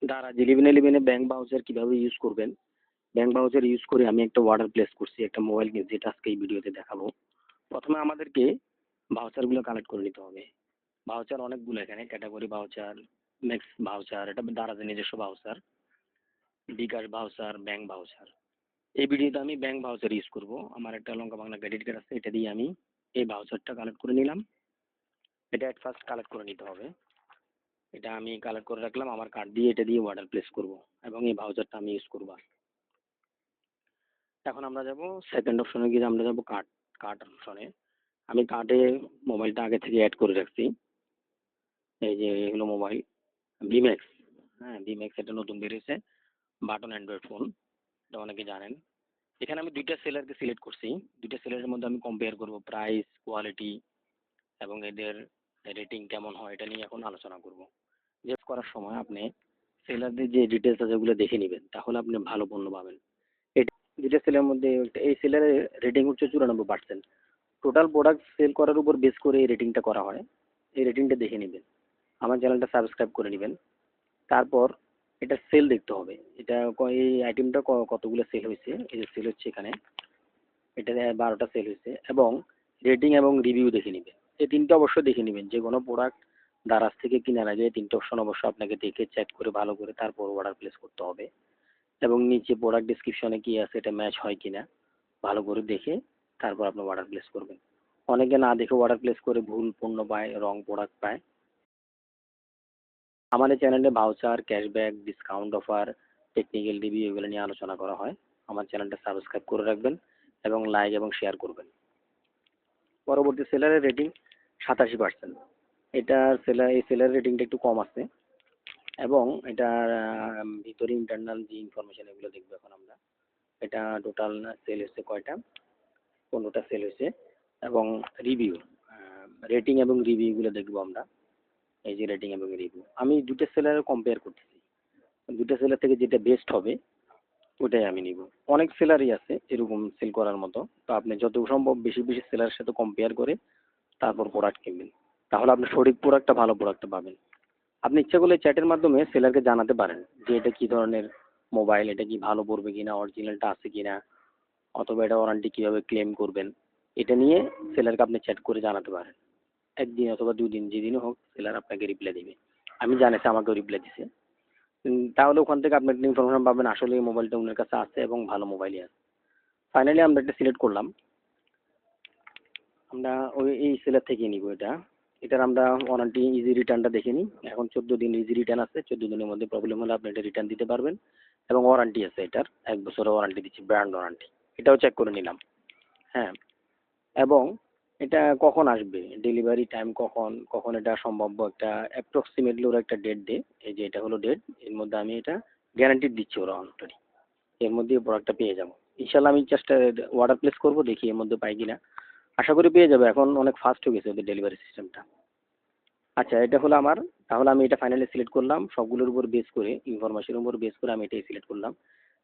Daraz 1111 bank voucher কিভাবে use করবেন। Bank voucher use করে আমি একটা অর্ডার প্লেস করছি একটা মোবাইল নিয়ে, যেটা আজকে এই ভিডিওতে দেখাবো। প্রথমে আমাদেরকে ভাউচারগুলো কালেক্ট করে নিতে হবে। ভাউচার অনেকগুলো, এখানে ক্যাটাগরি ভাউচার, ম্যাক্স ভাউচার, এটা দারাজের নিজস্ব ভাউচার, বিকাশ ভাউচার, ব্যাংক ভাউচার। এই ভিডিওতে আমি ব্যাংক ভাউচার ইউজ করব। আমার একটা লঙ্কা বাংলা ক্রেডিট কার্ড আছে, এটা দিয়ে আমি এই ভাউচারটা কালেক্ট করে নিলাম। এটা এট ফার্স্ট কালেক্ট করে নিতে হবে। এটা আমি কালেক্ট করে রাখলাম আমার কার্ড দিয়ে, এটা দিয়ে অর্ডার প্লেস করব এবং এই ভাউচারটা আমি ইউজ করব। এখন আমরা যাব সেকেন্ড অপশনে গিয়ে আমরা যাব কার্ড। কার্ড অপশনে আমি কার্ডে মোবাইলটা আগে থেকে অ্যাড করে রাখছি। এই যে হলো মোবাইল ভিম্যাক্স। হ্যাঁ, ভিম্যাক্স এটা নতুন বেরিয়েছে, বাটন অ্যান্ড্রয়েড ফোন, এটা অনেকে জানেন। এখানে আমি দুইটা সেলারকে সিলেক্ট করছি। দুইটা সেলারের মধ্যে আমি কম্পেয়ার করব প্রাইস, কোয়ালিটি এবং এদের রেটিং কেমন হয়, এটা নিয়ে এখন আলোচনা করব। যে করার সময় আপনি সেলারদের যে ডিটেলস আছে ওগুলো দেখে নেবেন, তাহলে আপনি ভালো পণ্য পাবেন। এটা দুইটা সেলের মধ্যে এই সেলারের রেটিং হচ্ছে 94%। টোটাল প্রোডাক্ট সেল করার উপর বেস করে এই রেটিংটা করা হয়। এই রেটিংটা দেখে নেবেন, আমার চ্যানেলটা সাবস্ক্রাইব করে নেবেন। তারপর এটা সেল দেখতে হবে, এটা এই আইটেমটা কতগুলো সেল হয়েছে। এই যে সেল হচ্ছে এখানে, এটা 12টা সেল হয়েছে। এবং রেটিং এবং রিভিউ দেখে নেবেন, এই তিনটা অবশ্যই দেখে নেবেন। যে কোনো প্রোডাক্ট দারাজ থেকে কেনার আগে এই তিনটা অপশন অবশ্যই আপনাকে দেখে চেক করে ভালো করে তারপর অর্ডার প্লেস করতে হবে। এবং নিচে প্রোডাক্ট ডিসক্রিপশনে কি আছে এটা ম্যাচ হয় কিনা ভালো করে দেখে তারপর আপনি অর্ডার প্লেস করবেন। অনেকে না দেখে অর্ডার প্লেস করে ভুল পণ্য পায়, রং প্রোডাক্ট পায়। আমাদের চ্যানেলে voucher, cashback, discount offer, technical review এগুলো নিয়ে আলোচনা করা হয়। আমার চ্যানেলটা সাবস্ক্রাইব করে রাখবেন এবং লাইক এবং শেয়ার করবেন। পরবর্তী সেলারের রেটিং 87%। এই সেলার রেটিংটা একটু কম আছে। এবং এটার ভিতরে ইন্টারনাল যে ইনফরমেশন এগুলো দেখবো এখন আমরা। এটা টোটাল সেল হয়েছে কয়টা, 15টা সেল হয়েছে। এবং রিভিউ, রেটিং এবং রিভিউগুলো দেখবো আমরা। এই যে রেটিং এবং রিভিউ, আমি দুটো সেলার কম্পেয়ার করতেছি। দুটো সেলার থেকে যেটা বেস্ট হবে ওটাই আমি নিব। অনেক সেলারই আছে এরকম সেল করার মতো, তো আপনি যত সম্ভব বেশি বেশি সেলারের সাথে কম্পেয়ার করে তারপর প্রোডাক্ট কিনবেন, তাহলে আপনি সঠিক প্রোডাক্টটা, ভালো প্রোডাক্টটা পাবেন। আপনি ইচ্ছা করলে চ্যাটের মাধ্যমে সেলারকে জানাতে পারেন যে এটা কি ধরনের মোবাইল, এটা কি ভালো পড়বে কিনা, অরিজিনালটা আছে কিনা, অথবা এটা ওয়ারেন্টি কিভাবে ক্লেম করবেন, এটা নিয়ে সেলারকে আপনি চ্যাট করে জানাতে পারেন। একদিন অথবা 2 দিন, যেদিনই হোক সেলার আপনাকে রিপ্লাই দেবে। আমি জানিছি, আমাকেও রিপ্লাই দিছে। তাহলে ওখান থেকে আপনি একটা ইনফরমেশন পাবেন আসলে এই মোবাইলটা ওনার কাছে আছে এবং ভালো মোবাইলই আছে। ফাইনালি আমরা একটা সিলেক্ট করলাম, আমরা ওই এই সেলার থেকে নিব এটা। এটার আমরা ওয়ারেন্টি ইজি রিটার্নটা দেখে নিই। এখন 14 দিন ইজি রিটার্ন আছে, 14 দিনের মধ্যে প্রবলেম হলে আপনি এটা রিটার্ন দিতে পারবেন। এবং ওয়ারেন্টি আছে, এটার 1 বছরের ওয়ারেন্টি দিচ্ছি, ব্র্যান্ড ওয়ারেন্টি। এটাও চেক করে নিলাম। হ্যাঁ, এবং এটা কখন আসবে, ডেলিভারি টাইম কখন কখন এটা সম্ভাব্য, একটা অ্যাপ্রক্সিমেটলি ওরা একটা ডেট দেয়। এই যে এটা হলো ডেট, এর মধ্যে আমি এটা গ্যারান্টি দিচ্ছি ওরা অলরেডি, এর মধ্যে প্রোডাক্টটা পেয়ে যাবো ইনশাল্লাহ। আমি চেষ্টা অর্ডার প্লেস করবো, দেখি এর মধ্যে পাই কিনা। আশা করি পেয়ে যাবে, এখন অনেক ফাস্ট হয়ে গেছে ওদের ডেলিভারি সিস্টেমটা। আচ্ছা, এটা হলো আমার, তাহলে আমি এটা ফাইনালি সিলেক্ট করলাম সবগুলোর উপর বেস করে, ইনফরমেশনের উপর বেস করে আমি এটাই সিলেক্ট করলাম।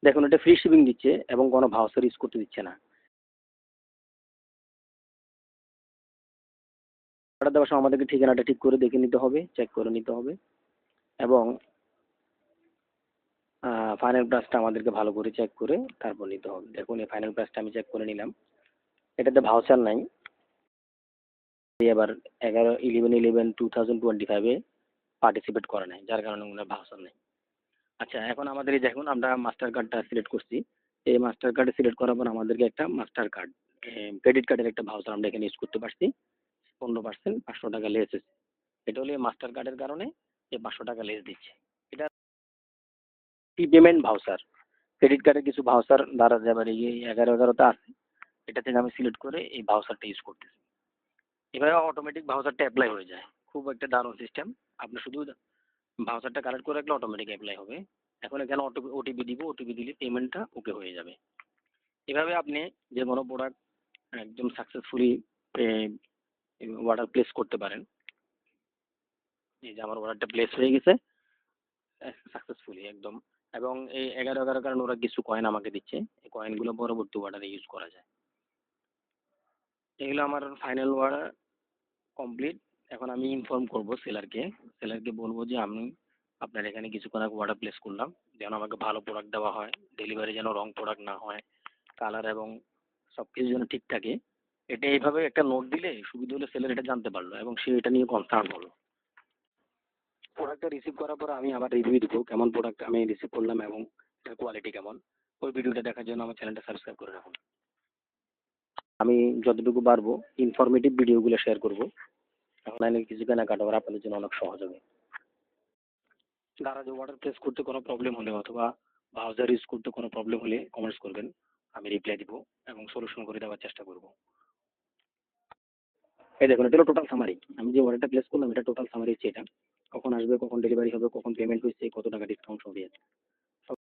দেখুন এটা ফ্রি শিপিং দিচ্ছে এবং কোনো ভাউচার ইউজ করতে দিচ্ছে না। অর্ডার দেওয়ার সময় আমাদেরকে ঠিকানাটা ঠিক করে দেখে নিতে হবে, চেক করে নিতে হবে। এবং ফাইনাল প্রাইসটা আমাদেরকে ভালো করে চেক করে তারপর নিতে হবে। দেখুন এই ফাইনাল প্রাইসটা আমি চেক করে নিলাম, এটাতে ভাউচার নাই। এবার 11/11/2025 পার্টিসিপেট করে নাই, যার কারণে ওনার ভাউচার নেই। আচ্ছা, এখন আমাদের এই দেখুন আমরা মাস্টার কার্ডটা সিলেক্ট করছি। এই মাস্টার কার্ডে সিলেক্ট করার পর আমাদেরকে একটা মাস্টার কার্ড, ক্রেডিট কার্ডের একটা ভাউচার আমরা এখানে ইউজ করতে পারছি। 15% 500 টাকা লেস হয়েছে। এটা হলো মাস্টার কার্ডের কারণে এই 500 টাকা লেস দিচ্ছে। এটা পেমেন্ট ভাউচার, ক্রেডিট কার্ডের কিছু ভাউচার দ্বারা যাবার এই 11/11তে আছে, এটা থেকে আমি সিলেক্ট করে এই ভাউচারটা ইউজ করতেছি। এভাবে অটোমেটিক ভাউচারটা অ্যাপ্লাই হয়ে যায়, খুব একটা দারুণ সিস্টেম। আপনি শুধু ভাউচারটা কালেক্ট করে রাখলে অটোমেটিক অ্যাপ্লাই হবে। এখন এখানে ওটিপি দিব, ওটিপি দিলে পেমেন্টটা ওকে হয়ে যাবে। এভাবে আপনি যে কোনো প্রোডাক্ট একদম সাকসেসফুলি অর্ডার প্লেস করতে পারেন। এই যে আমার অর্ডারটা প্লেস হয়ে গেছে সাকসেসফুলি একদম। এবং এই 11/11 কারণে ওরা কিছু কয়েন আমাকে দিচ্ছে, এই কয়েনগুলো পরবর্তী অর্ডারে ইউজ করা যায়। এগুলো আমার ফাইনাল অর্ডার কমপ্লিট। এখন আমি ইনফর্ম করব সেলারকে, সেলারকে বলবো যে আমি আপনার এখানে কিছুক্ষণ আগে অর্ডার প্লেস করলাম, যেন আমাকে ভালো প্রোডাক্ট দেওয়া হয়, ডেলিভারি যেন রং প্রোডাক্ট না হয়, কালার এবং সব কিছু যেন ঠিক থাকে। এটা এইভাবে একটা নোট দিলে সুবিধা হলো, সেলার এটা জানতে পারলো এবং সে এটা নিয়ে কনসার্ন হলো। প্রোডাক্টটা রিসিভ করার পর আমি আবার রিভিউ দিব কেমন প্রোডাক্ট আমি রিসিভ করলাম এবং এটার কোয়ালিটি কেমন। ওই ভিডিওটা দেখার জন্য আমার চ্যানেলটা সাবস্ক্রাইব করে রাখুন। আমি যতটুকু পারবো ইনফরমেটিভ ভিডিওগুলো শেয়ার করব। অনলাইনে কিছু কেনাকাটা করা আপনাদের জন্য অনেক সহজ হবে। দারাজে অর্ডার প্লেস করতে কোনো প্রবলেম হলে অথবা ব্রাউজার ইউজ করতে কোনো প্রবলেম হলে কমেন্টস করবেন, আমি রিপ্লাই দিব এবং সলিউশন করে দেওয়ার চেষ্টা করব। এই দেখুন, এটা হলো টোটাল সামারি। আমি যে অর্ডারটা প্লেস করলাম এটা টোটাল সামারি হচ্ছে এটা। কখন আসবে, কখন ডেলিভারি হবে, কখন পেমেন্ট হয়েছে, কত টাকা ডিসকাউন্ট হবে।